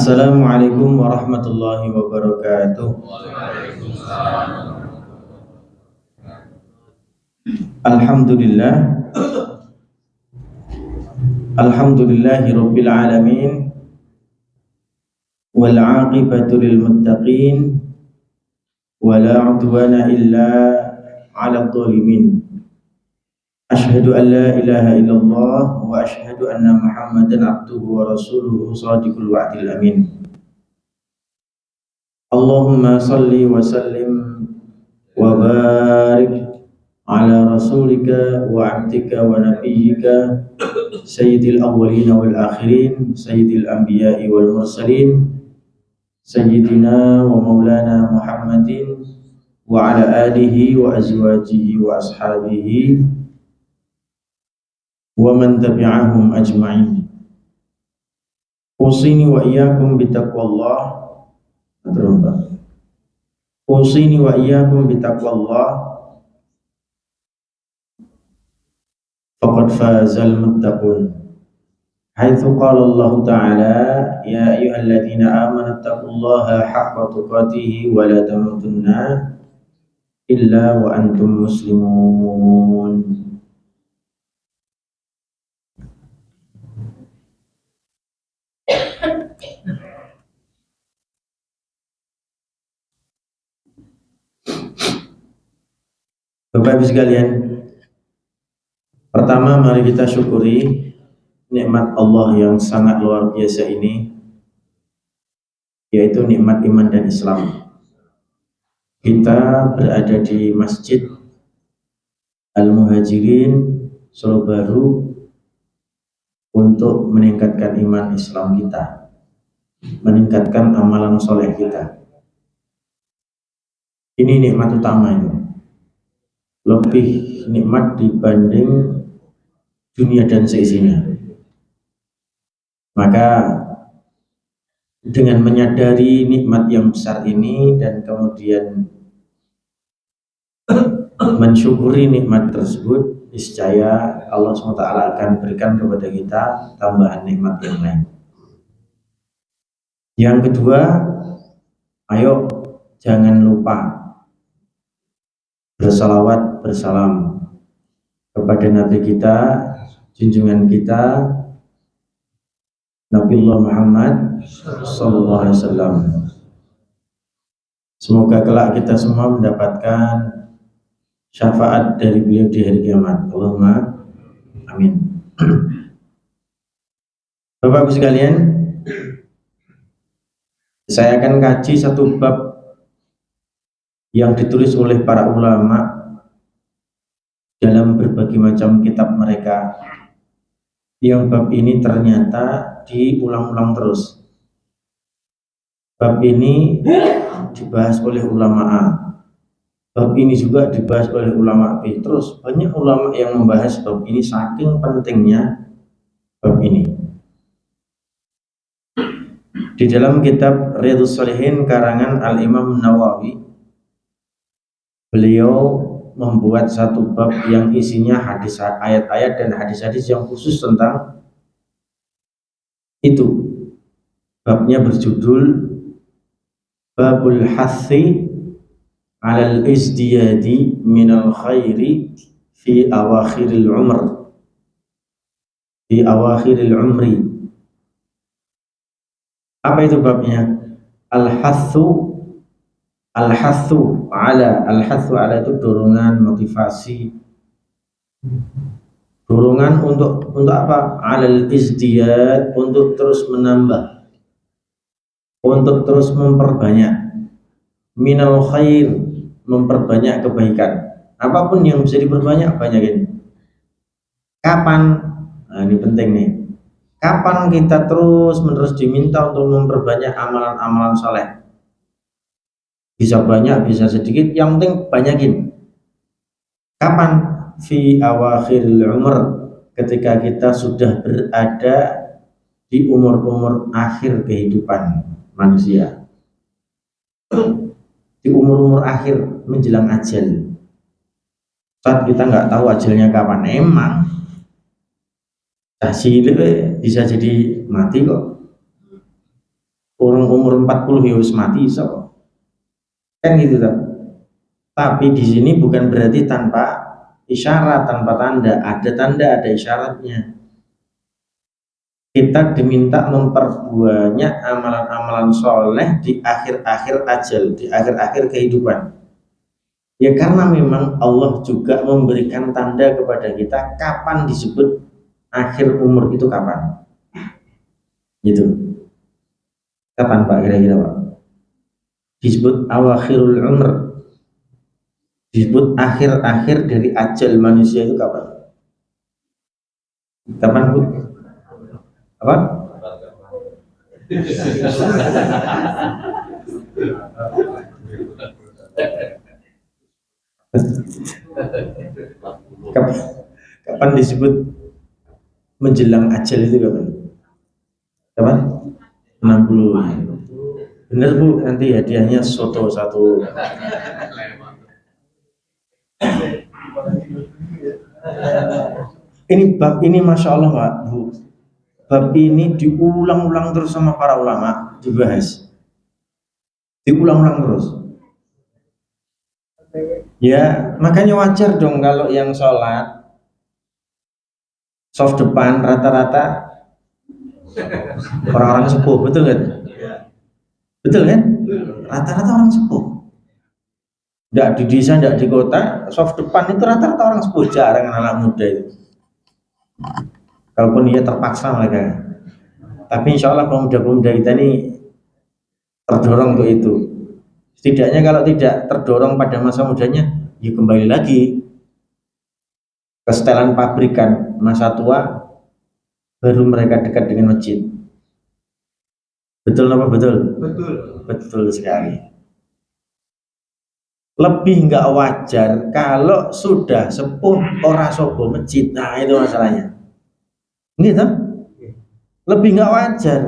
Assalamualaikum warahmatullahi wabarakatuh. Alhamdulillah, alhamdulillahi rabbil alamin, wal aqibatu lil muttaqin, wala udwana illa 'alal zalimin. Asyhadu an la ilaha illallah wa asyhadu anna Muhammadan abduhu wa rasuluhu shadiqul wa'dil amin. Allahumma salli wa sallim wa barik ala rasulika wa abdika wa nabiyyika sayyidil awwalin wal akhirin, sayyidil anbiya'i wal mursalin, sayyidina wa maulana Muhammadin wa ala alihi wa azwajihi wa ashabihi wa man tabi'ahum ajma'in. Usini wa iyyakum bitaqwallah. Usini wa iyyakum bitaqwallah. Faqad fazal muttaqun. Haitsu qala Allah Ta'ala, ya ayyuhalladzina amanu taqullaha haqqa tuqatih wa la tamutunna illa wa antum muslimun. Bapak Ibu sekalian, pertama mari kita syukuri nikmat Allah yang sangat luar biasa ini, yaitu nikmat iman dan Islam. Kita berada di Masjid Al-Muhajirin Solo Baru untuk meningkatkan iman Islam kita, meningkatkan amalan soleh kita. Ini nikmat utama itu, lebih nikmat dibanding dunia dan seisinya. Maka dengan menyadari nikmat yang besar ini dan kemudian mensyukuri nikmat tersebut, niscaya Allah SWT akan berikan kepada kita tambahan nikmat yang lain. Yang kedua, ayo jangan lupa bersalawat bersalam kepada Nabi kita, junjungan kita, Nabiullah Muhammad sallallahu alaihi wasallam. Semoga kelak kita semua mendapatkan syafaat dari beliau di hari kiamat. Allahumma amin. Bapak-Ibu sekalian, saya akan kaji satu bab yang ditulis oleh para ulama dalam berbagai macam kitab mereka, yang bab ini ternyata diulang-ulang terus. Bab ini dibahas oleh ulama A, bab ini juga dibahas oleh ulama B. Terus banyak ulama yang membahas bab ini, saking pentingnya bab ini. Di dalam kitab Riyadhus Shalihin karangan Al-Imam Nawawi, beliau membuat satu bab yang isinya hadis, ayat-ayat dan hadis-hadis yang khusus tentang itu. Babnya berjudul Babul Hathi alal Izdiyadi minal Khairi fi awakhiril umr, fi awakhiril umri. Apa itu babnya? Al-Hathu ala, al-hathu ala itu dorongan, motivasi, dorongan untuk apa? Alal izdiyad, untuk terus menambah, untuk terus memperbanyak, minal khair, memperbanyak kebaikan. Apapun yang bisa diperbanyak, banyakin. Kapan? Nah, ini penting nih. Kapan kita terus menerus diminta untuk memperbanyak amalan-amalan soleh? Bisa banyak, bisa sedikit, yang penting banyakin. Kapan? Fi awakhiril umr, ketika kita sudah berada di umur-umur akhir kehidupan manusia, di umur-umur akhir menjelang ajal. Saat kita nggak tahu ajalnya kapan, emang cilik bisa jadi mati kok. umur 40 ya wis mati iso. Kan gitu kan. Tapi di sini bukan berarti tanpa isyarat, tanpa tanda. Ada tanda, ada isyaratnya. Kita diminta memperbanyak amalan-amalan soleh di akhir-akhir ajal, di akhir-akhir kehidupan. Ya karena memang Allah juga memberikan tanda kepada kita kapan disebut akhir umur itu kapan. Gitu. Kapan Pak kira-kira Pak? Disebut awakhirul umr. Disebut akhir-akhir dari ajal manusia itu kapan? Kapan Bu? Apa? Kapan disebut menjelang ajal itu kapan? Kapan? 60. Bener Bu, nanti hadiahnya soto satu. Ini bab ini Masya Allah Pak Bu. Bab ini diulang-ulang terus sama para ulama, dibahas. Diulang-ulang terus. Ya, makanya wajar dong kalau yang sholat soft depan rata-rata orang-orang sepuh, betul kan? Betul kan? Rata-rata orang sepuh. Tidak di desa, tidak di kota, soft depan itu rata-rata orang sepuh, jarang anak muda itu. Kalaupun dia terpaksa mereka. Tapi insya Allah pemuda-pemuda kita ini terdorong untuk itu. Setidaknya kalau tidak terdorong pada masa mudanya, ya kembali lagi ke setelan pabrikan. Masa tua baru mereka dekat dengan masjid. Betul apa betul? Betul. Betul sekali. Lebih nggak wajar kalau sudah sepuh ora sobo masjid. Nah itu masalahnya. Gitu. Lebih nggak wajar.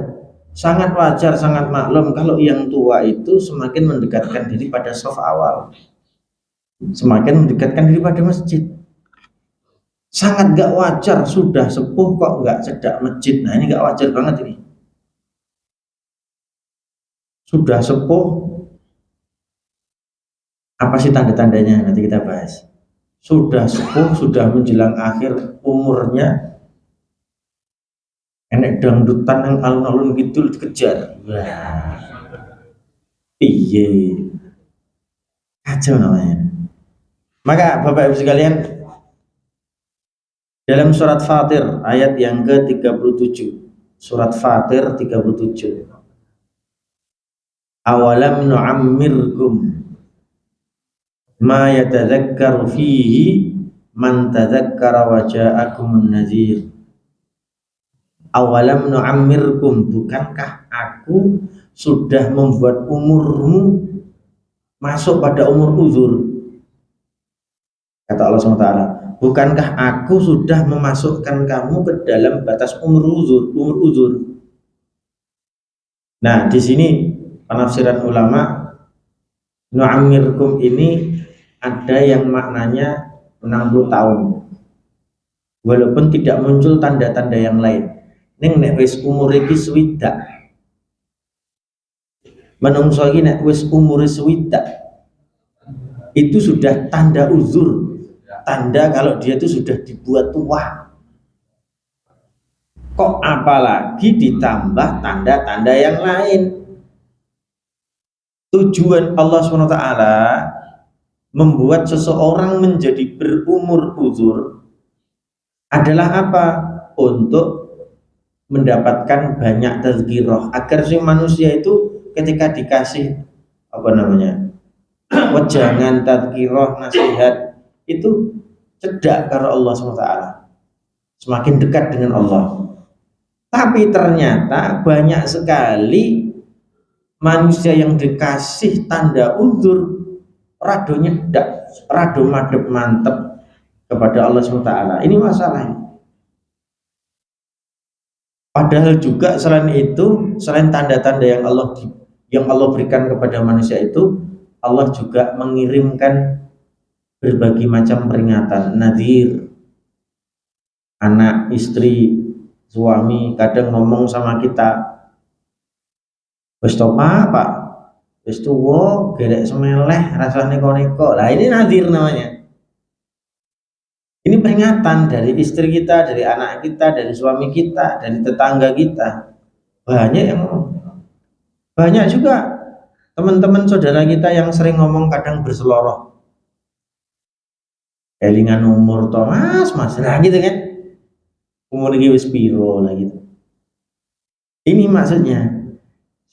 Sangat wajar, sangat maklum kalau yang tua itu semakin mendekatkan diri pada saf awal, semakin mendekatkan diri pada masjid. Sangat nggak wajar sudah sepuh kok nggak cedak masjid. Nah ini nggak wajar banget ini. Sudah sepuh, apa sih tanda-tandanya? Nanti kita bahas. Sudah sepuh, sudah menjelang akhir umurnya, enek dangdutan yang alun-alun gitu dikejar. Wah, iya, kacau namanya. Maka Bapak Ibu sekalian, dalam surat Fatir ayat yang ke-37, surat Fatir 37, awalam nu'ammirkum ma yatadzakkaru fihi man tadzakkara wa ja'akumun nadhir. Awalam nu'ammirkum, bukankah aku sudah membuat umurmu masuk pada umur uzur? Kata Allah SWT, bukankah aku sudah memasukkan kamu ke dalam batas umur uzur? Nah, di sini penafsiran ulama, nu'ammirkum ini ada yang maknanya 60 tahun. Walaupun tidak muncul tanda-tanda yang lain. Ning nek wis umur iki swidak. Menungso iki nek wis umur swidak itu sudah tanda uzur. Tanda kalau dia itu sudah dibuat tua. Kok apalagi ditambah tanda-tanda yang lain. Tujuan Allah SWT membuat seseorang menjadi berumur uzur adalah apa? Untuk mendapatkan banyak tazkirah, agar si manusia itu ketika dikasih apa namanya wejangan, tazkirah, nasihat itu cedak karena Allah SWT, semakin dekat dengan Allah. Tapi ternyata banyak sekali manusia yang dikasih tanda uzur rado nyedak, rado madep mantep kepada Allah SWT. Ini masalahnya. Padahal juga selain itu, selain tanda-tanda yang Allah berikan kepada manusia itu, Allah juga mengirimkan berbagai macam peringatan, nadhir. Anak, istri, suami kadang ngomong sama kita, Wis to Pak, wis tuwa, gerek semeleh, rasane neko-neko. Lah ini nazir namanya. Ini peringatan dari istri kita, dari anak kita, dari suami kita, dari tetangga kita. Banyak juga teman-teman saudara kita yang sering ngomong kadang berseloroh. Kelingan umur to mas, nah gitu kan. Umur iki wis piro lah gitu. Ini maksudnya.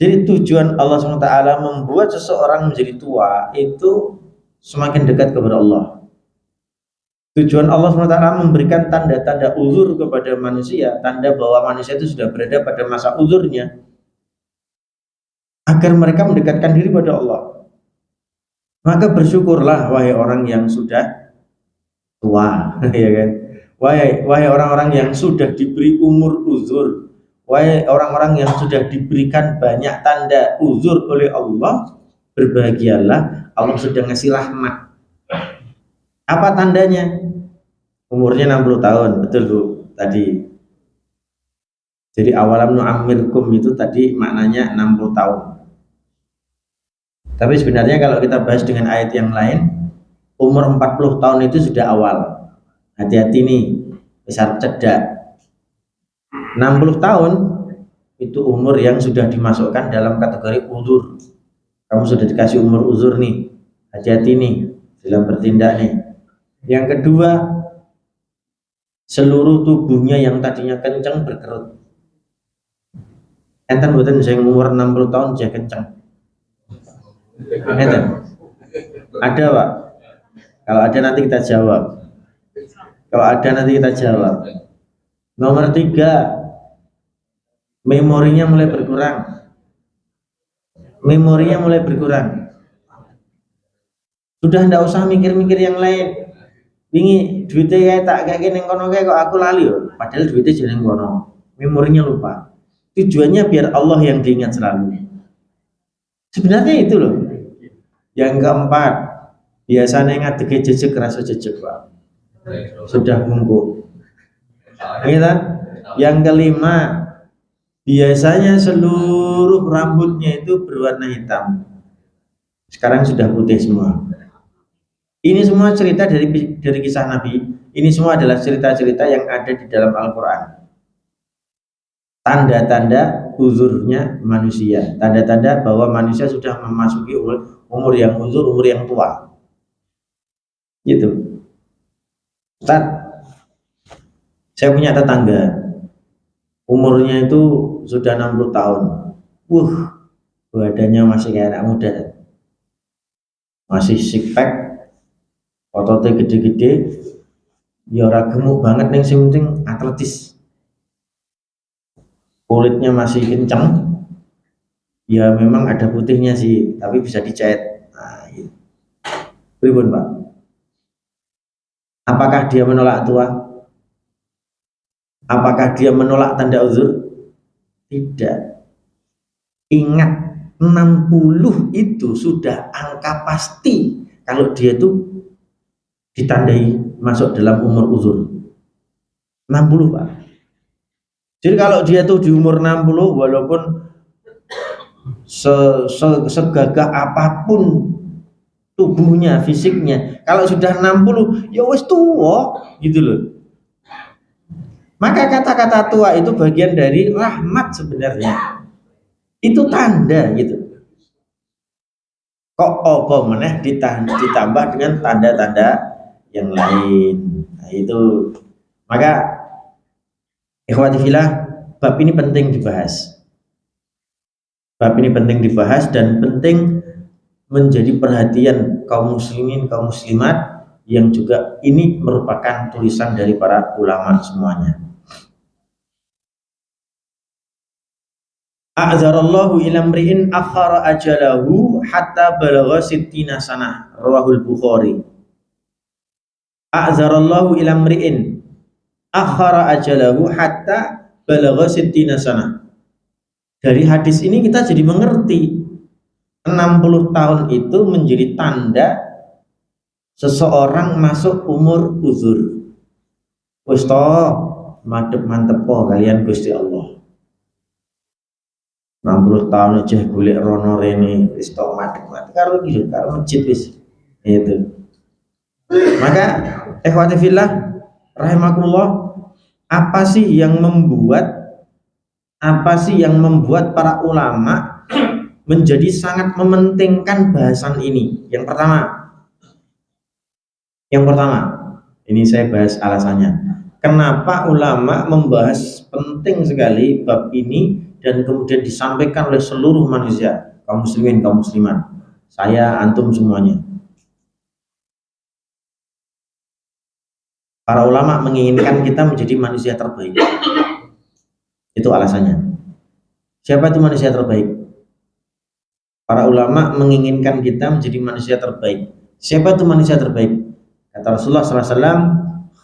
Jadi tujuan Allah SWT membuat seseorang menjadi tua itu semakin dekat kepada Allah. Tujuan Allah SWT memberikan tanda-tanda uzur kepada manusia, tanda bahwa manusia itu sudah berada pada masa uzurnya, agar mereka mendekatkan diri pada Allah. Maka bersyukurlah wahai orang yang sudah tua, ya kan? Wahai orang-orang yang sudah diberi umur uzur, wahai orang-orang yang sudah diberikan banyak tanda uzur oleh Allah, berbahagialah, Allah sudah ngasih rahmat. Apa tandanya? Umurnya 60 tahun, betul Bu, tadi. Jadi awalam nu'ammirkum itu tadi maknanya 60 tahun. Tapi sebenarnya kalau kita bahas dengan ayat yang lain, umur 40 tahun itu sudah awal. Hati-hati nih, besar cedak. 60 tahun itu umur yang sudah dimasukkan dalam kategori uzur. Kamu sudah dikasih umur uzur nih, hati-hati nih dalam bertindak nih. Yang kedua, seluruh tubuhnya yang tadinya kencang berkerut. Enten mboten sing umur 60 tahun dia kencang. Enten. Ada Pak? Kalau ada nanti kita jawab. Kalau ada nanti kita jawab. Nomor 3, memorinya mulai berkurang. Memorinya mulai berkurang. Sudah ndak usah mikir-mikir yang lain. Wingi duitnya kayak gini kono kayak kok aku lali yo. Padahal duitnya jeneng kono. Memorinya lupa. Tujuannya biar Allah yang diingat selalu. Sebenarnya itu loh. Yang keempat, biasanya ngadege jejeg rasa jejeg Pak. Sudah bungkuk. Gitu. Yang kelima, biasanya seluruh rambutnya itu berwarna hitam. Sekarang sudah putih semua. Ini semua cerita dari kisah Nabi. Ini semua adalah cerita-cerita yang ada di dalam Al-Quran. Tanda-tanda uzurnya manusia. Tanda-tanda bahwa manusia sudah memasuki umur yang uzur, umur yang tua. Gitu. Ustaz, saya punya tetangga. Umurnya itu sudah 60 tahun. Badannya masih kayak anak muda. Masih six pack. Ototnya gede-gede, ya ora gemuk banget ning sing penting atletis. Kulitnya masih kencang. Ya memang ada putihnya sih, tapi bisa dicait. Nah, gitu. Pripun, Pak? Apakah dia menolak tua? Apakah dia menolak tanda uzur? Tidak. Ingat, 60 itu sudah angka pasti kalau dia itu ditandai masuk dalam umur uzur. 60 Pak. Jadi kalau dia tuh di umur 60 walaupun segagah apapun tubuhnya, fisiknya, kalau sudah 60 ya wis tua gitu loh. Maka kata-kata tua itu bagian dari rahmat sebenarnya. Itu tanda gitu. Kok apa meneh ditambah dengan tanda-tanda yang lain. Nah, itu maka ikhwati fillah, bab ini penting dibahas. Bab ini penting dibahas dan penting menjadi perhatian kaum muslimin, kaum muslimat yang juga ini merupakan tulisan dari para ulama semuanya. A'zarallahu ila mri'in akhara ajalahu hatta balagha sittina sanah, rawahul Bukhari. A'zarallahu ila mri'in akhara ajalahu hatta balagha sittina sanah. Dari hadis ini kita jadi mengerti 60 tahun itu menjadi tanda seseorang masuk umur uzur. Wis to, mantep po kalian Gusti Allah. 60 tahun aja golek rono rene wis tok madhep karo iki karo masjid wis. Itu. Maka ikhwati fillah rahimakumullah, apa sih yang membuat para ulama menjadi sangat mementingkan bahasan ini? Yang pertama, ini saya bahas alasannya. Kenapa ulama membahas penting sekali bab ini dan kemudian disampaikan oleh seluruh manusia, kaum muslimin, kaum muslimat, saya, antum semuanya. Para ulama menginginkan kita menjadi manusia terbaik. Itu alasannya. Siapa itu manusia terbaik? Para ulama menginginkan kita menjadi manusia terbaik. Siapa itu manusia terbaik? Kata Rasulullah SAW,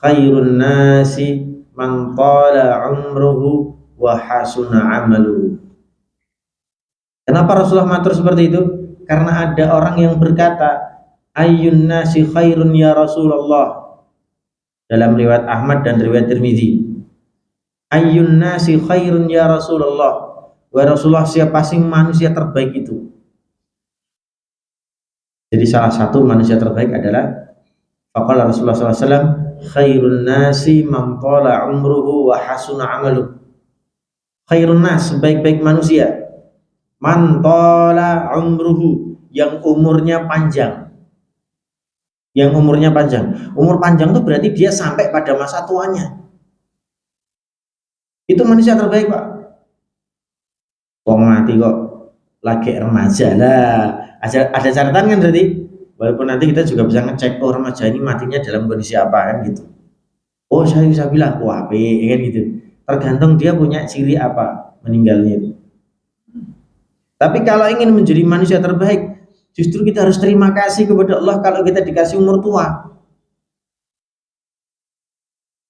khairun nasi man tala umruhu wa hasuna amaluhu. Kenapa Rasulullah matur seperti itu? Karena ada orang yang berkata, ayyun nasi khairun ya Rasulullah. Dalam riwayat Ahmad dan riwayat Tirmidzi. Ayyun nasi khairun ya Rasulullah. Wa Rasulullah, siapa sih manusia terbaik itu? Jadi salah satu manusia terbaik adalah faqala Rasulullah SAW, khairun nasi man tala umruhu wa hasuna amaluhu. Khairun nas, sebaik-baik manusia, man tala umruhu, yang umurnya panjang. Yang umurnya panjang. Umur panjang itu berarti dia sampai pada masa tuanya. Itu manusia terbaik, Pak. Wong mati kok lagi remaja lah. Ada catatan kan berarti? Walaupun nanti kita juga bisa ngecek, oh remaja ini matinya dalam kondisi apa kan gitu. Oh saya bisa bilang, wah kan gitu. Tergantung dia punya ciri apa meninggalnya itu. Tapi kalau ingin menjadi manusia terbaik, justru kita harus terima kasih kepada Allah kalau kita dikasih umur tua.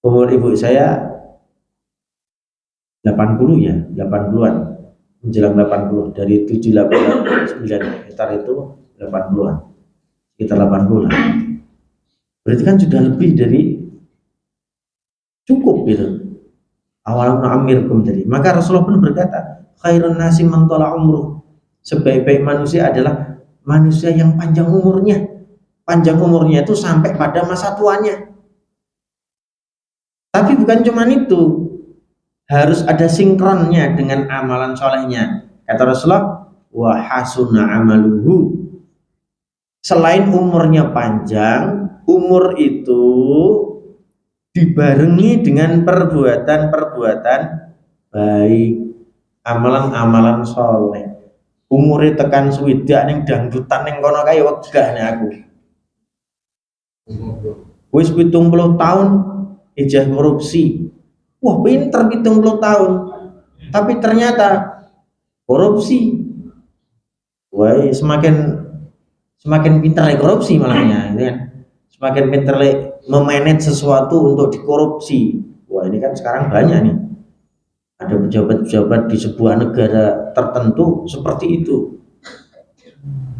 Umur ibu saya 80 ya, 80-an. Menjelang 80, dari 7, 8, 9 hektar itu 80-an. Sekitar 80 lah. Berarti kan sudah lebih dari cukup gitu. Awalam nu'ammirkum tadi. Maka Rasulullah pun berkata, khairun nasi man tala umruh. Sebaik-baik manusia adalah manusia yang panjang umurnya. Panjang umurnya itu sampai pada masa tuanya. Tapi bukan cuma itu, harus ada sinkronnya dengan amalan solehnya. Kata Rasulullah, wa hasuna amaluhu. Selain umurnya panjang, umur itu dibarengi dengan perbuatan-perbuatan baik, amalan-amalan soleh. Umure tekan swidak ning dangdutan ning kono kae wegah aku. Wis 70 tahun ijazah korupsi. Wah, pinter 70 tahun. Tapi ternyata korupsi. Wah, semakin pinter korupsi malahnya, gitu kan. Semakin pinter memanage sesuatu untuk dikorupsi. Wah, ini kan sekarang banyak nih. Ada pejabat-pejabat di sebuah negara tertentu seperti itu.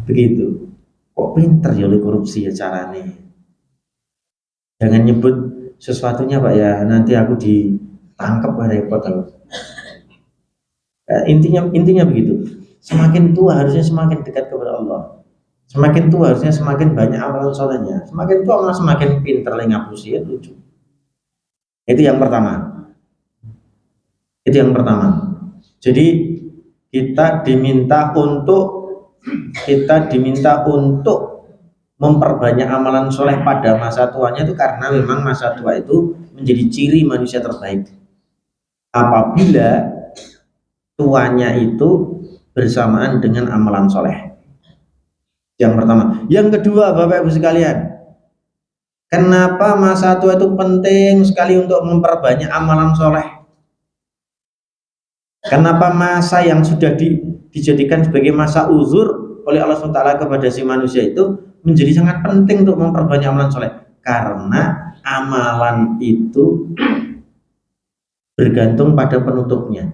Begitu. Kok pinter ya oleh korupsi ya caranya. Jangan nyebut sesuatunya Pak ya, nanti aku ditangkap repot aku. Intinya begitu. Semakin tua harusnya semakin dekat kepada Allah. Semakin tua harusnya semakin banyak amalan solehnya. Semakin tua malah semakin pinter ngapusi ya lucu. Itu yang pertama. Jadi kita diminta untuk memperbanyak amalan soleh pada masa tuanya itu karena memang masa tua itu menjadi ciri manusia terbaik. Apabila tuanya itu bersamaan dengan amalan soleh. Yang pertama. Yang kedua, Bapak Ibu sekalian, kenapa masa tua itu penting sekali untuk memperbanyak amalan soleh? Kenapa masa yang sudah dijadikan sebagai masa uzur oleh Allah SWT kepada si manusia itu menjadi sangat penting untuk memperbanyak amalan soleh? Karena amalan itu bergantung pada penutupnya.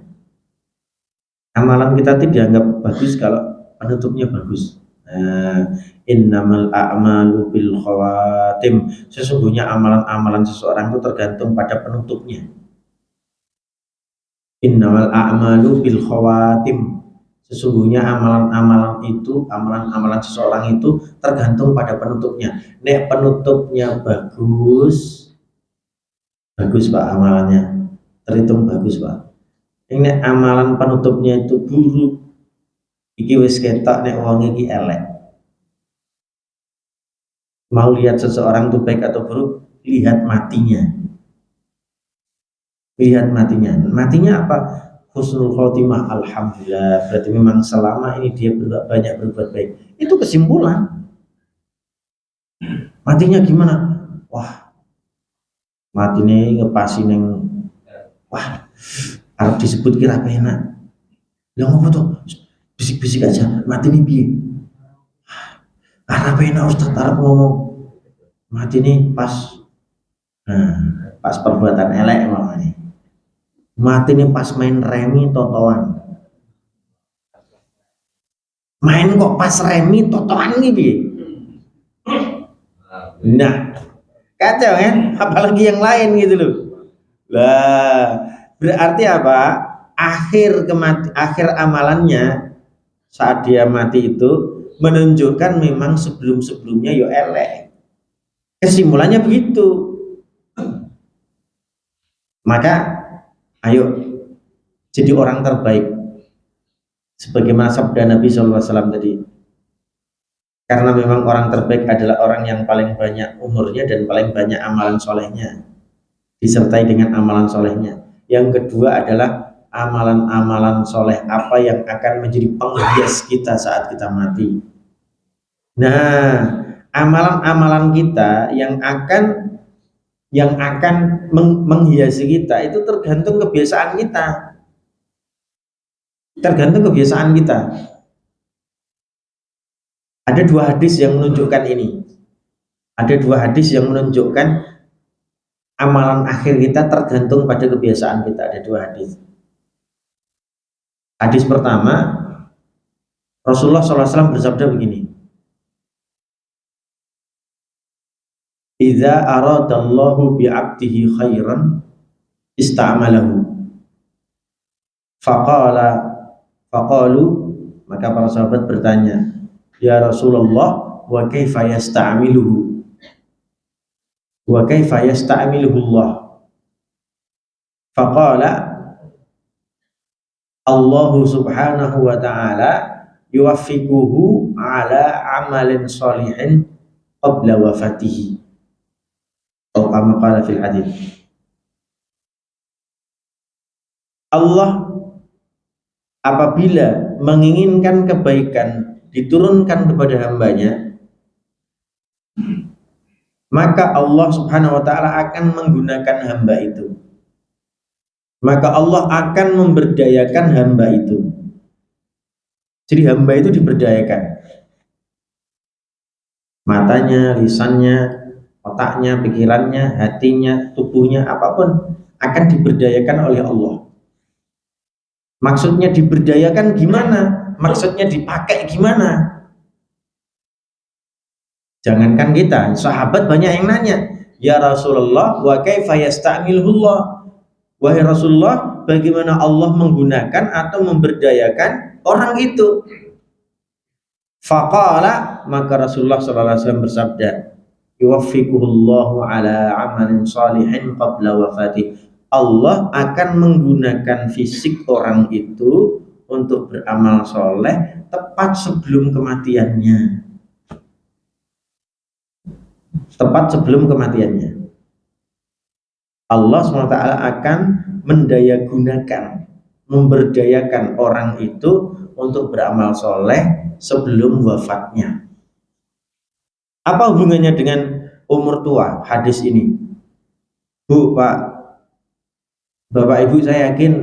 Amalan kita tidak dianggap bagus kalau penutupnya bagus. Innamal a'malu bil khawatim. Sesungguhnya amalan-amalan seseorang itu tergantung pada penutupnya. Innamal a'malu bil khawatim. Sesungguhnya amalan-amalan seseorang itu tergantung pada penutupnya. Nek penutupnya bagus, bagus Pak amalannya, terhitung bagus Pak. Ini amalan penutupnya itu buruk, iki wis ketok nek wong iki elek. Mau lihat seseorang itu baik atau buruk, lihat matinya. Lihat matinya. Matinya apa? Husnul khotimah, alhamdulillah. Berarti memang selama ini dia banyak berbuat baik. Itu kesimpulan. Matinya gimana? Wah, mati nih ngepasin yang wah, harus disebut kira enak. Lah ngopo tuh? Bisik-bisik aja. Mati nih piye? Arab enak Ustaz Arab ngomong. Mati nih pas pas perbuatan elek makanya. Mati nih pas main remi totoan. Main kok pas remi totoan gitu. Nah, kacau kan? Apalagi yang lain gitu loh. Lah, berarti apa? Akhir amalannya saat dia mati itu menunjukkan memang sebelum-sebelumnya yo elek. Kesimpulannya begitu. Maka ayo jadi orang terbaik sebagaimana sabda Nabi SAW tadi, karena memang orang terbaik adalah orang yang paling banyak umurnya dan paling banyak amalan solehnya disertai dengan amalan solehnya. Yang kedua adalah amalan-amalan soleh apa yang akan menjadi penghias kita saat kita mati. Nah, amalan-amalan kita yang akan menghiasi kita itu tergantung kebiasaan kita. Tergantung kebiasaan kita. Ada dua hadis yang menunjukkan ini. Ada dua hadis yang menunjukkan amalan akhir kita tergantung pada kebiasaan kita. Ada dua hadis. Hadis pertama, Rasulullah SAW bersabda begini. Idza aradallahu bi'abdihi khairan ista'malahu. Faqalu, maka para sahabat bertanya, ya Rasulullah, wa kaifa yasta'miluhu? Wa kaifa yasta'miluhu Allah? Faqala Allah subhanahu wa ta'ala yuwaffiquhu ala amalin salihin qabla wafatihi. Atau kama qala fil hadits. Allah apabila menginginkan kebaikan diturunkan kepada hambanya, maka Allah subhanahu wa ta'ala akan menggunakan hamba itu. Maka Allah akan memberdayakan hamba itu. Jadi hamba itu diberdayakan. Matanya, lisannya, otaknya, pikirannya, hatinya, tubuhnya, apapun akan diberdayakan oleh Allah. Maksudnya diberdayakan gimana? Maksudnya dipakai gimana? Jangankan kita, sahabat banyak yang nanya, ya Rasulullah, wa kaifa yasta'milullah? Wahai Rasulullah, bagaimana Allah menggunakan atau memberdayakan orang itu? Faqala, maka Rasulullah SAW bersabda, yuwaffiquhullahu ala amalin salihin qabla wafati. Allah akan menggunakan fisik orang itu untuk beramal soleh tepat sebelum kematiannya. Tepat sebelum kematiannya. Allah SWT akan mendayagunakan, memberdayakan orang itu untuk beramal soleh sebelum wafatnya. Apa hubungannya dengan umur tua hadis ini? Bu, Pak, Bapak Ibu, saya yakin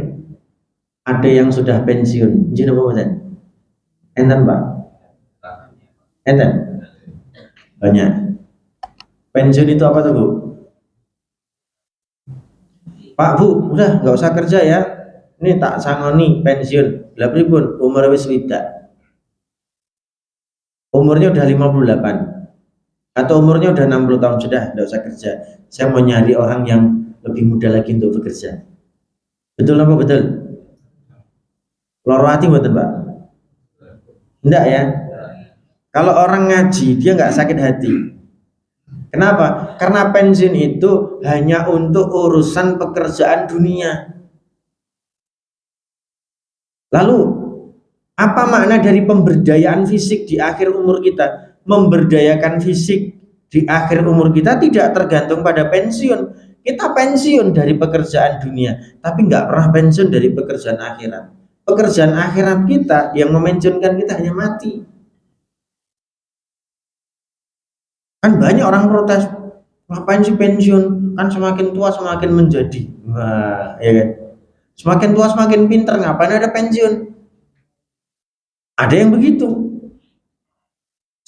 ada yang sudah pensiun. Izin apa Pak? Enten Pak? Enten? Banyak. Pensiun itu apa tuh Bu? Pak Bu, udah nggak usah kerja ya. Ini tak sangoni pensiun. Lah pripun umur wis swidak. Umurnya udah 58. Atau umurnya udah 60 tahun sudah, nggak usah kerja. Saya mau nyari orang yang lebih muda lagi untuk bekerja. Betul apa betul? Loro hati mboten Pak? Enggak ya? Kalau orang ngaji dia nggak sakit hati. Kenapa? Karena pensiun itu hanya untuk urusan pekerjaan dunia. Lalu apa makna dari pemberdayaan fisik di akhir umur kita? Memberdayakan fisik di akhir umur kita tidak tergantung pada pensiun. Kita pensiun dari pekerjaan dunia, tapi nggak pernah pensiun dari pekerjaan akhirat. Pekerjaan akhirat kita yang memensiunkan kita hanya mati. Kan banyak orang protes, ngapain sih pensiun? Kan semakin tua semakin menjadi. Wah, ya kan? Semakin tua semakin pinter, ngapain ada pensiun? Ada yang begitu.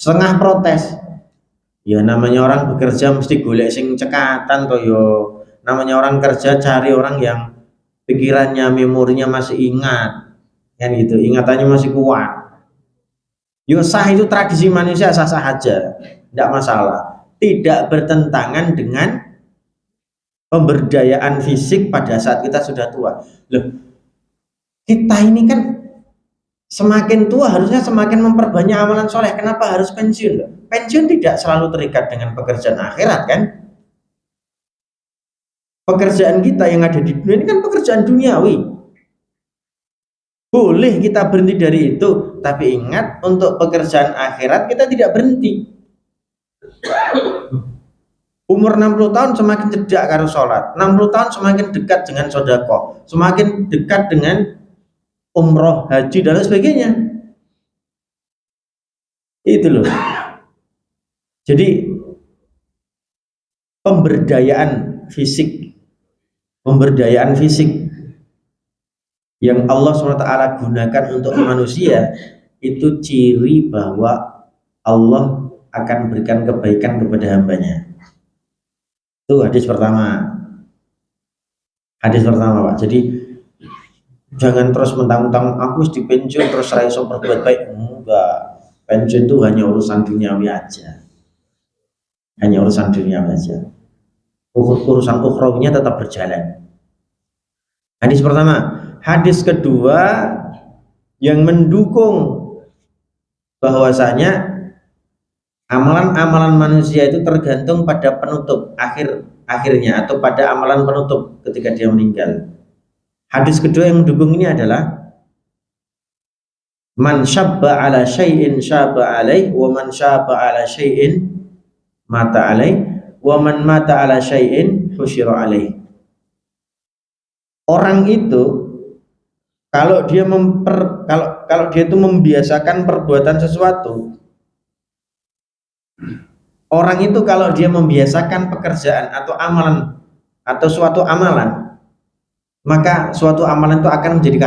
Setengah protes. Ya namanya orang bekerja mesti golek sing cekatan toh yo. Namanya orang kerja cari orang yang pikirannya, memorinya masih ingat. Kan gitu, ingatannya masih kuat. Yo sah itu tradisi manusia sah-sah aja. Tidak masalah. Tidak bertentangan dengan pemberdayaan fisik pada saat kita sudah tua. Loh, kita ini kan semakin tua harusnya semakin memperbanyak amalan soleh. Kenapa harus pensiun? Loh? Pensiun tidak selalu terikat dengan pekerjaan akhirat kan? Pekerjaan kita yang ada di dunia ini kan pekerjaan duniawi. Boleh kita berhenti dari itu, tapi ingat untuk pekerjaan akhirat kita tidak berhenti. Umur 60 tahun semakin cedak karo sholat, 60 tahun semakin dekat dengan sodako, semakin dekat dengan umroh, haji dan sebagainya. Itu loh. Jadi pemberdayaan fisik yang Allah SWT gunakan untuk manusia itu ciri bahwa Allah akan berikan kebaikan kepada hambanya. Itu hadis pertama Pak. Jadi jangan terus mentang-mentang aku di pensiun terus saya iso berbuat baik. Enggak, pensiun itu hanya urusan duniawi aja. Urusan ukhrawinya tetap berjalan. Hadis pertama. Hadis kedua yang mendukung bahwasanya amalan-amalan manusia itu tergantung pada penutup akhirnya atau pada amalan penutup ketika dia meninggal. Hadis kedua yang mendukung ini adalah man syabba ala syai'in syabba alaih wa man syabba ala syai'in mata alaih wa man mata ala syai'in husyira alaih. Orang itu kalau dia itu membiasakan perbuatan sesuatu, orang itu kalau dia membiasakan pekerjaan atau amalan atau suatu amalan, maka suatu amalan itu akan menjadi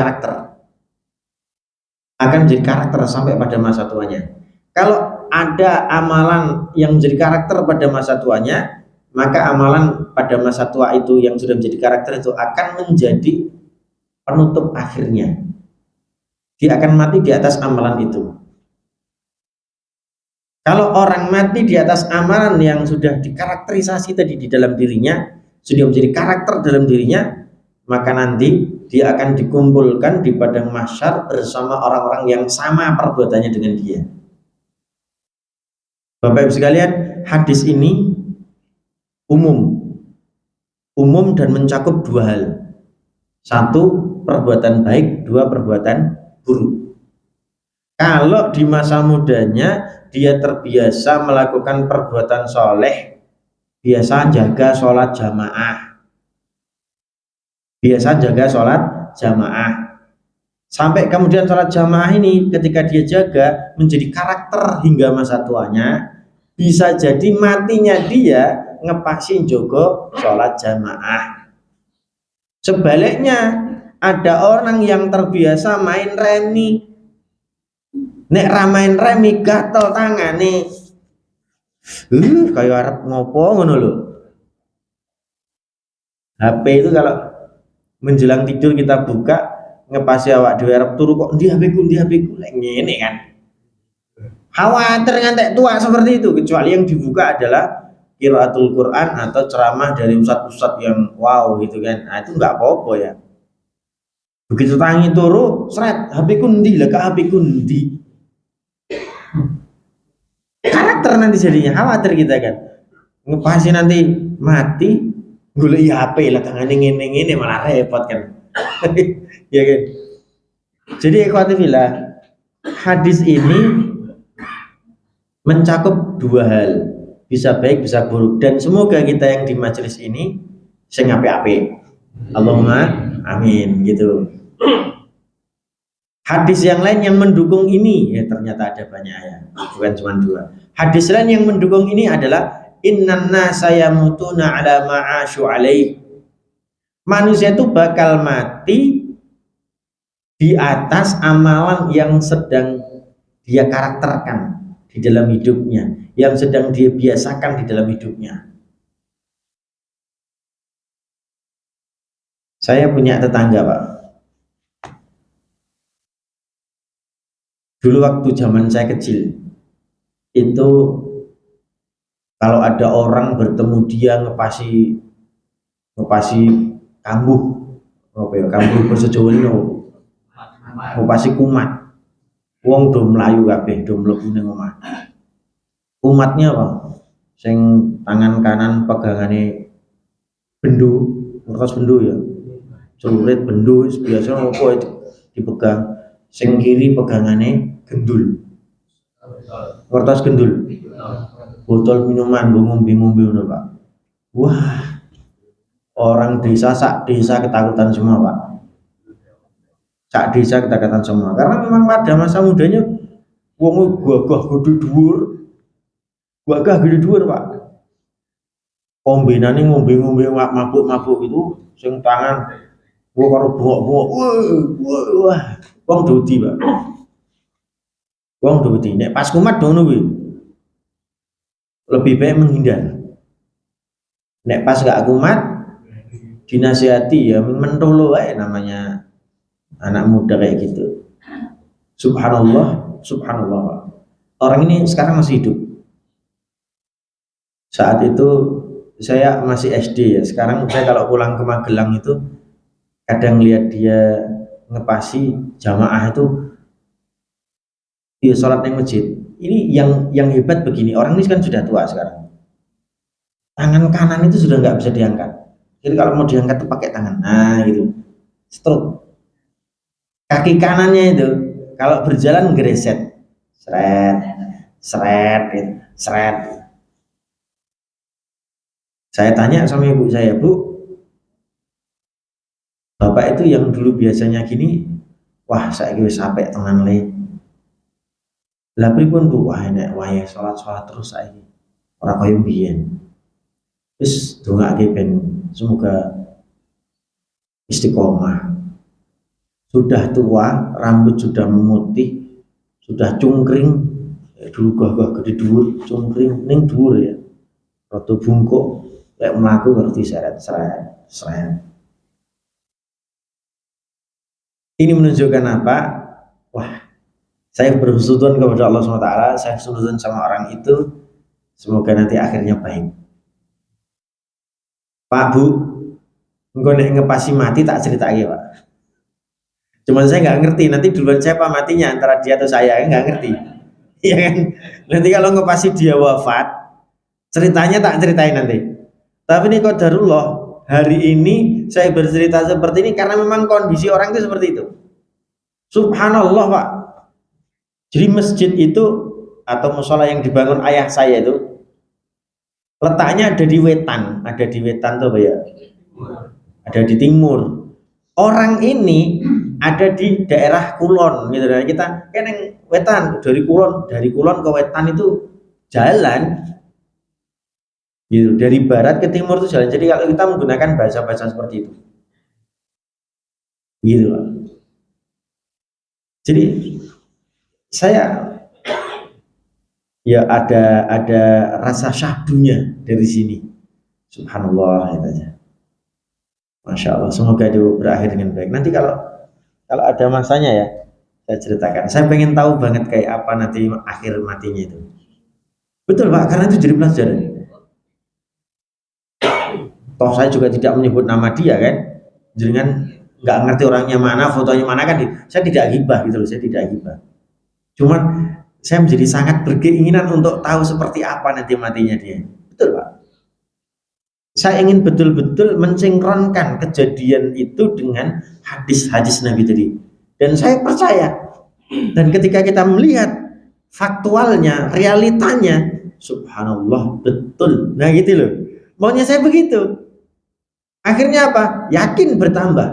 karakter sampai pada masa tuanya. Kalau ada amalan yang menjadi karakter pada masa tuanya, maka amalan pada masa tua itu yang sudah menjadi karakter itu akan menjadi penutup akhirnya. Dia akan mati di atas amalan itu. Kalau orang mati di atas amalan yang sudah dikarakterisasi tadi di dalam dirinya, sudah menjadi karakter dalam dirinya, maka nanti dia akan dikumpulkan di padang mahsyar bersama orang-orang yang sama perbuatannya dengan dia. Bapak Ibu sekalian, hadis ini umum dan mencakup dua hal. Satu, perbuatan baik, dua, perbuatan buruk. Kalau di masa mudanya dia terbiasa melakukan perbuatan soleh, biasa jaga sholat jamaah, sampai kemudian sholat jamaah ini ketika dia jaga menjadi karakter hingga masa tuanya, bisa jadi matinya dia ngepasin jogo sholat jamaah. Sebaliknya ada orang yang terbiasa main remi, nek ramain remi gatel tangane, kayak arep ngopo ngono lho. HP itu kalau menjelang tidur kita buka ngepasi awak dhewe arep turu kok ndi HP ku lek ngene kan. Khawatir ngantek tua seperti itu, kecuali yang dibuka adalah qiraatul Quran atau ceramah dari ustadz-ustadz yang wow gitu kan. Nah, itu enggak apa-apa ya. Begitu tangi turu, seret, HP ku ndi lah, HP ku ndi. Karakter nanti jadinya, khawatir kita kan. Ngepasi nanti mati, golek HP lah tangane ngene-ngene malah repot kan. Ya kan. Jadi ikhwatifillah, hadis ini mencakup dua hal, bisa baik bisa buruk, dan semoga kita yang di majelis ini sing apik-apik. Allahumma amin gitu. Hadis yang lain yang mendukung ini, ya ternyata ada banyak ya, bukan cuma dua. Hadis lain yang mendukung ini adalah innan nasa yamutuna ala ma'asyu alaih. Manusia itu bakal mati di atas amalan yang sedang dia karakterkan di dalam hidupnya, yang sedang dia biasakan di dalam hidupnya. Saya punya tetangga, Pak. Dulu waktu zaman saya kecil, itu kalau ada orang bertemu dia ngepasi kambuh, apa ya, kambuh bersejowo ngepasi kumat. Wong do mlayu kabeh, do mlebu ning omah. Kumatnya apa? Sing tangan kanan pegangane bendu, ngertos bendu ya. Celurit bendu biasa apa itu dipegang. Sing kiri pegangane gendul. Ngertos gendul. Botol minuman ngombe-ngombe ngono, Pak. Wah, orang desa sak desa ketakutan semua, Pak. Sak desa ketakutan semua. Karena memang pada masa mudanya wong gagah gede dhuwur. Gagah gede dhuwur, Pak. Kombenane ngombe-ngombe mabuk-mabuk itu sing tangan gua karo bengok-bengok. Wah. Wong dodi, Pak. Wong dodi. Nek pas kumat ngono kuwi. Lebih baik menghindar. Nek pas gak kumat dinasihati ya mentolo wae, namanya anak muda kayak gitu. Subhanallah, subhanallah, Pak. Orang ini sekarang masih hidup. Saat itu saya masih SD ya. Sekarang saya kalau pulang ke Magelang itu kadang lihat dia ngepasi jamaah itu, dia sholat di masjid. Ini yang hebat begini, orang ini kan sudah tua sekarang. Tangan kanan itu sudah nggak bisa diangkat. Jadi kalau mau diangkat tuh pakai tangan. Nah gitu. Stroke. Kaki kanannya itu kalau berjalan gereset. Seret, seret, gitu. Seret. Saya tanya sama ibu saya, Bu, bapak itu yang dulu biasanya gini, wah saya wis sampai tenan le. Lah pripun Bu? Wah nek wayah salat terus saiki. Ora kaya mbiyen. Wis dongake ben semoga istiqomah. Sudah tua, rambut sudah memutih, sudah cungkring, dulu gagah gede dhuwur, cungkring ning dhuwur ya. Rada bungkuk, lek mlaku ngerti seret. Ini menunjukkan apa? Wah, saya berhusnudzon kepada Allah SWT, saya husnudzon sama orang itu, semoga nanti akhirnya baik. Pak Bu, engkau nek ngepasi mati tak cerita lagi Pak. Cuman saya nggak ngerti nanti duluan siapa matinya, antara dia atau saya, nggak ngerti. Iya kan? Nanti kalau ngepasi dia wafat, ceritanya tak ceritain nanti. Tapi ini qadarullah, hari ini saya bercerita seperti ini karena memang kondisi orang itu seperti itu. Subhanallah Pak. Jadi masjid itu atau musola yang dibangun ayah saya itu letaknya ada di wetan tuh ya, ada di timur. Orang ini ada di daerah kulon gitu. Dan kita kan yang wetan dari kulon ke wetan itu jalan gitu, dari barat ke timur itu jalan. Jadi kalau kita menggunakan bahasa seperti itu gitu. Jadi saya ya ada rasa syahdunya dari sini. Subhanallah itu aja. Masya Allah, semoga itu berakhir dengan baik. Nanti kalau ada masanya ya, saya ceritakan. Saya pengen tahu banget kayak apa nanti akhir matinya itu. Betul Pak, karena itu jadi pelajaran. Toh saya juga tidak menyebut nama dia kan, jangan nggak ngerti orangnya mana, fotonya mana kan. Saya tidak gibah gitu loh, saya tidak gibah. Cuman Saya menjadi sangat berkeinginan untuk tahu seperti apa nanti matinya dia. Betul Pak. Saya ingin betul-betul mensinkronkan kejadian itu dengan hadis-hadis Nabi tadi. Dan saya percaya. Dan ketika kita melihat faktualnya, realitanya, subhanallah, betul. Nah gitu loh. Maunya saya begitu. Akhirnya apa? Yakin bertambah.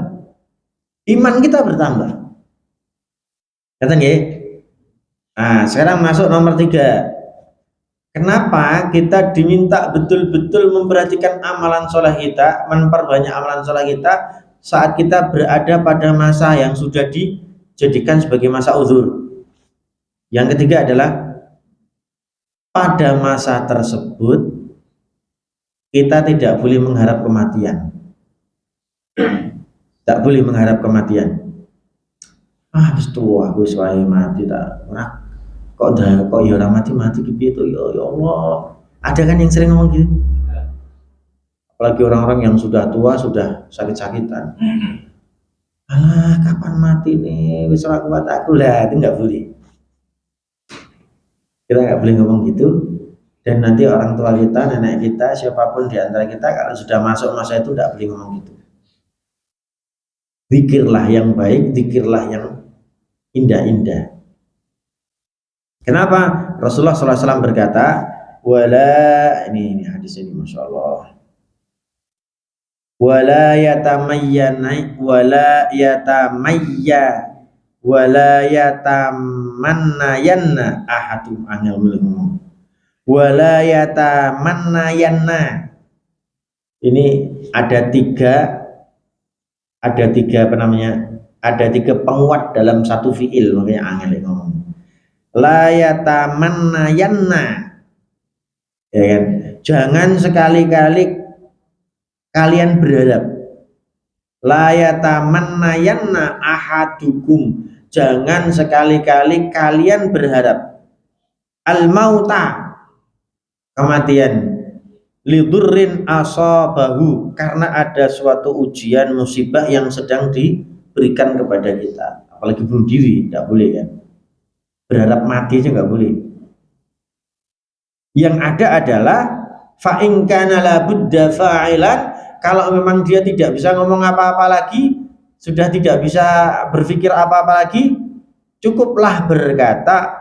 Iman kita bertambah. Kata nggih? Nah, sekarang masuk nomor 3. Kenapa kita diminta betul-betul memperhatikan amalan soleh kita, memperbanyak amalan soleh kita saat kita berada pada masa yang sudah dijadikan sebagai masa uzur. Yang ketiga adalah pada masa tersebut kita tidak boleh mengharap kematian. Tak boleh mengharap kematian. Wis tua, wis wae mati tak. Kok ya orang mati gitu ya Allah. Ada kan yang sering ngomong gitu, apalagi orang-orang yang sudah tua, sudah sakit-sakitan. Alah, kapan mati nih, wis ora kuat aku lah. Itu nggak boleh, kita nggak boleh ngomong gitu. Dan nanti orang tua kita, nenek kita, siapapun di antara kita kalau sudah masuk masa itu nggak boleh ngomong gitu. Zikirlah yang baik, zikirlah yang indah-indah. Kenapa? Rasulullah SAW berkata, ini hadis ini, masya Allah. Wala yatamannayanna ahadum angel melengong. Wala yatamannayanna. Ini ada tiga apa namanya? Ada 3 penguat dalam satu fiil, makanya angel ngomong. La yatamannayanna, ya kan? Jangan sekali-kali kalian berharap. La yatamannayanna ahadukum, jangan sekali-kali kalian berharap al mauta, kematian, lidurrin asabahu, karena ada suatu ujian musibah yang sedang diberikan kepada kita. Apalagi bunuh diri, tidak boleh kan. Berharap mati aja nggak boleh. Yang ada adalah fa in kana la budda fa'ilan, kalau memang dia tidak bisa ngomong apa-apa lagi, sudah tidak bisa berpikir apa-apa lagi, cukuplah berkata,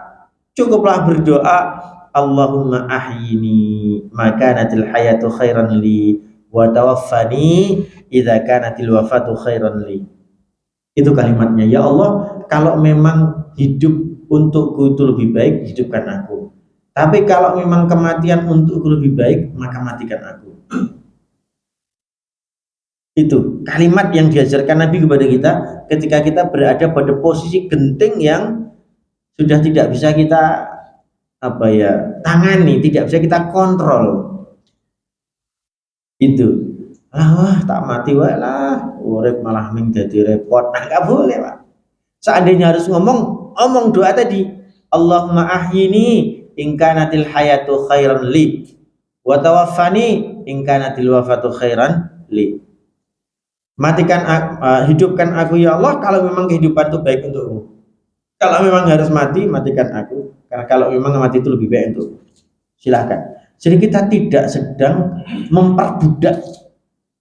cukuplah berdoa, Allahumma ahyini maka natil hayatu khairan li wa tawaffani idza kanatil wafatu khairan li. Itu kalimatnya. Ya Allah, kalau memang hidup untukku itu lebih baik, hidupkan aku. Tapi kalau memang kematian untukku lebih baik, maka matikan aku. Itu kalimat yang diajarkan Nabi kepada kita ketika kita berada pada posisi genting yang sudah tidak bisa kita tangani, tidak bisa kita kontrol. Itu tak mati wae lah, urip malah ming dadi repot. Nah, enggak boleh, Pak. Seandainya harus ngomong doa tadi, Allahumma ahyini in kanatil hayatu khairan li wa tawaffani in kanatil wafatu khairan li. Hidupkan aku ya Allah kalau memang kehidupan itu baik untukmu. Kalau memang harus mati, matikan aku. Karena kalau memang mati itu lebih baik untukmu. Silahkan. Jadi kita tidak sedang memperbudak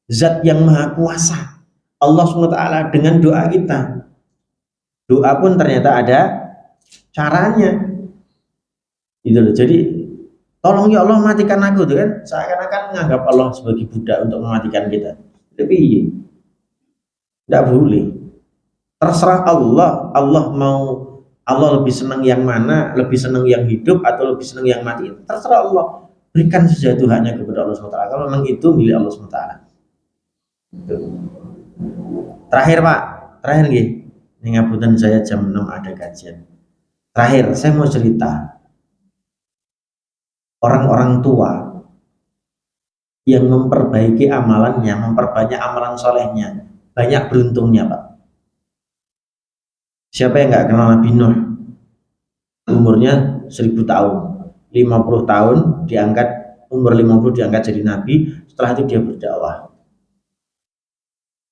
Zat yang Maha Kuasa, Allah SWT, dengan doa kita. Doa pun ternyata ada caranya. Gitu loh. Jadi tolong ya Allah matikan aku, tuh kan seakan-akan menganggap Allah sebagai budak untuk mematikan kita. Tapi tidak boleh. Terserah Allah. Allah lebih senang yang mana, lebih senang yang hidup atau lebih senang yang mati, terserah Allah. Berikan saja Tuhannya kepada Allah SWT. Kalau memang itu milik Allah SWT. Terakhir Pak, terakhir nih, ngapunten saya jam 6 ada kajian. Terakhir saya mau cerita orang-orang tua yang memperbaiki amalannya, memperbanyak amalan solehnya, banyak beruntungnya Pak. Siapa yang nggak kenal Nabi Nuh? Umurnya 1000 tahun, 50 tahun diangkat, umur 50 diangkat jadi Nabi. Setelah itu dia berdakwah.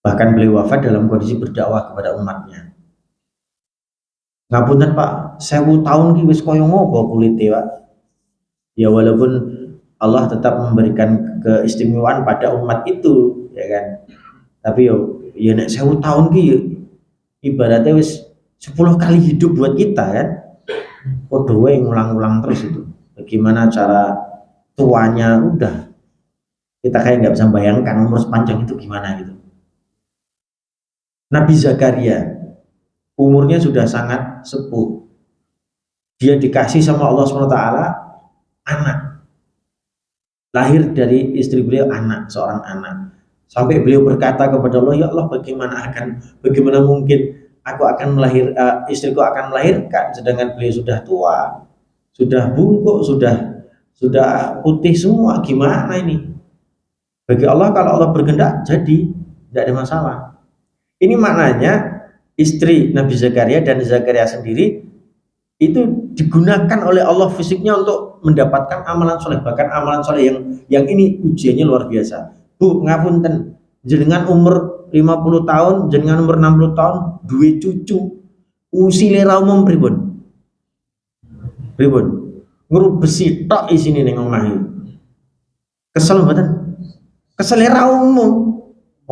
Bahkan beliau wafat dalam kondisi berdakwah kepada umatnya. Ngapunten Pak, 1000 tahun ki wis koyo ngopo kulite Pak? Ya walaupun Allah tetap memberikan keistimewaan pada umat itu, ya kan. Tapi yo, ya nek 1000 tahun ki yo, ibaratnya wis 10 kali hidup buat kita kan. Podo wae ngulang-ulang terus itu. Bagaimana cara tuanya udah kita kayak nggak bisa bayangkan umur sepanjang itu gimana gitu. Nabi Zakaria umurnya sudah sangat sepuh. Dia dikasih sama Allah SWT anak. Lahir dari istri beliau anak, seorang anak. Sampai beliau berkata kepada Allah, ya Allah bagaimana mungkin aku akan istriku akan melahirkan sedangkan beliau sudah tua, sudah bungkuk, sudah putih semua, gimana ini? Bagi Allah kalau Allah berkehendak jadi, tidak ada masalah. Ini maknanya istri Nabi Zakaria dan Zakaria sendiri itu digunakan oleh Allah fisiknya untuk mendapatkan amalan soleh, bahkan amalan soleh yang ini ujiannya luar biasa. Bu, ngapunten, jenengan umur 50 tahun, jenengan umur 60 tahun, duwe cucu, usile ra umum pripun? Pripun? Ngrubesi tok isine ning omah iki. Kesel mboten? Kesel ra umum.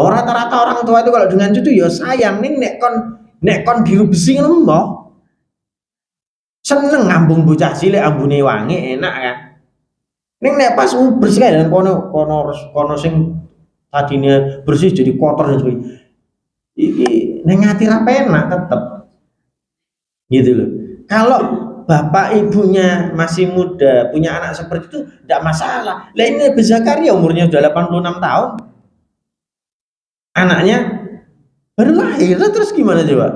Rata-rata orang tua itu kalau dengan cucu ya sayang ning nek kon dirubesi ngono mbah. Seneng ngambung bocah cilik ambune wangi enak kan. Ning nek pas bersih kan kono sing tadinya bersih jadi kotor dan sebagainya. Iki ning ati ra penak tetep. Gitu loh. Kalau bapak ibunya masih muda, punya anak seperti itu tidak masalah. Lah ini Nabi Zakaria umurnya sudah 86 tahun. Anaknya baru lahir, terus gimana coba?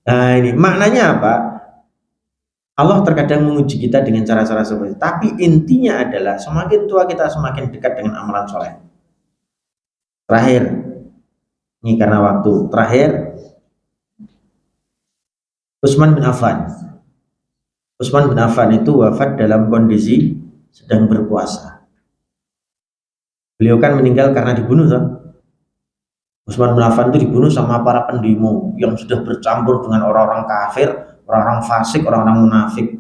Nah ini maknanya apa? Allah terkadang menguji kita dengan cara-cara seperti itu. Tapi intinya adalah semakin tua kita semakin dekat dengan amalan soleh. Terakhir, ini karena waktu. Terakhir, Utsman bin Affan. Utsman bin Affan itu wafat dalam kondisi sedang berpuasa. Beliau kan meninggal karena dibunuh, toh. Utsman bin Affan itu dibunuh sama para pendemo yang sudah bercampur dengan orang-orang kafir, orang-orang fasik, orang-orang munafik.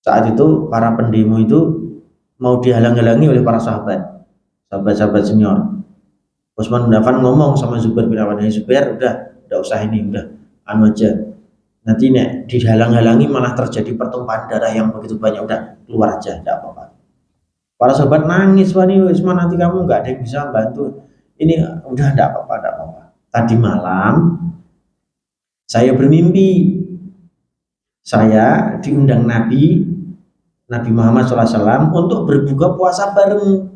Saat itu para pendemo itu mau dihalang-halangi oleh para sahabat senior. Utsman bin Affan ngomong sama Zubair bin Affan, Zubair udah usah ini, udah anu aja. Nanti nek dihalang-halangi malah terjadi pertumpahan darah yang begitu banyak, udah keluar aja, tidak apa-apa. Para sahabat nangis, wani Utsman nanti kamu nggak ada yang bisa bantu. Ini udah tidak apa-apa. Tadi malam saya bermimpi, saya diundang Nabi Muhammad SAW untuk berbuka puasa bareng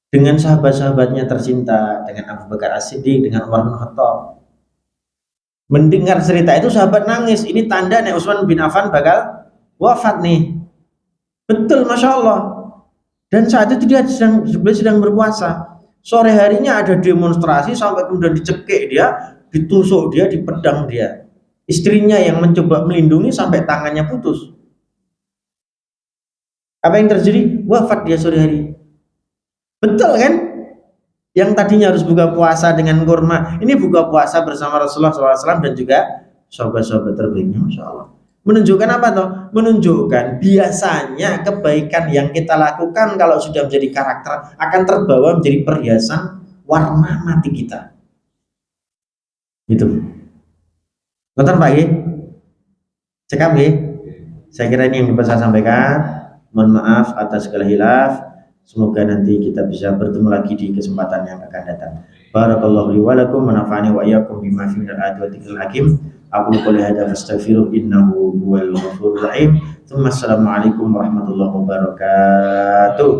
dengan sahabat-sahabatnya tercinta, dengan Abu Bakar As-Siddiq, dengan Umar bin Khattab. Mendengar cerita itu sahabat nangis. Ini tanda nih Utsman bin Affan bakal wafat nih. Betul, masya Allah. Dan saat itu dia sedang berpuasa. Sore harinya ada demonstrasi sampai kemudian dicekik dia, ditusuk dia, dipedang dia. Istrinya yang mencoba melindungi sampai tangannya putus. Apa yang terjadi? Wafat dia sore hari. Betul kan? Yang tadinya harus buka puasa dengan kurma, ini buka puasa bersama Rasulullah SAW dan juga sahabat-sahabat terbaiknya, Masya Allah. Menunjukkan apa toh? Menunjukkan biasanya kebaikan yang kita lakukan kalau sudah menjadi karakter akan terbawa menjadi perhiasan warna mati kita. Gitu. Nonton Pak Ye? Cekap Ye? Saya kira ini yang dapat saya sampaikan. Mohon maaf atas segala hilaf. Semoga nanti kita bisa bertemu lagi di kesempatan yang akan datang. Barakallahu li wa lakum wa nafa'ani wa iyyakum bima fihi minal ayati wa dzikril hakim. Aku qouli hadza fastaghfiruh innahu huwal ghafurur rahim. Assalamualaikum warahmatullahi wabarakatuh.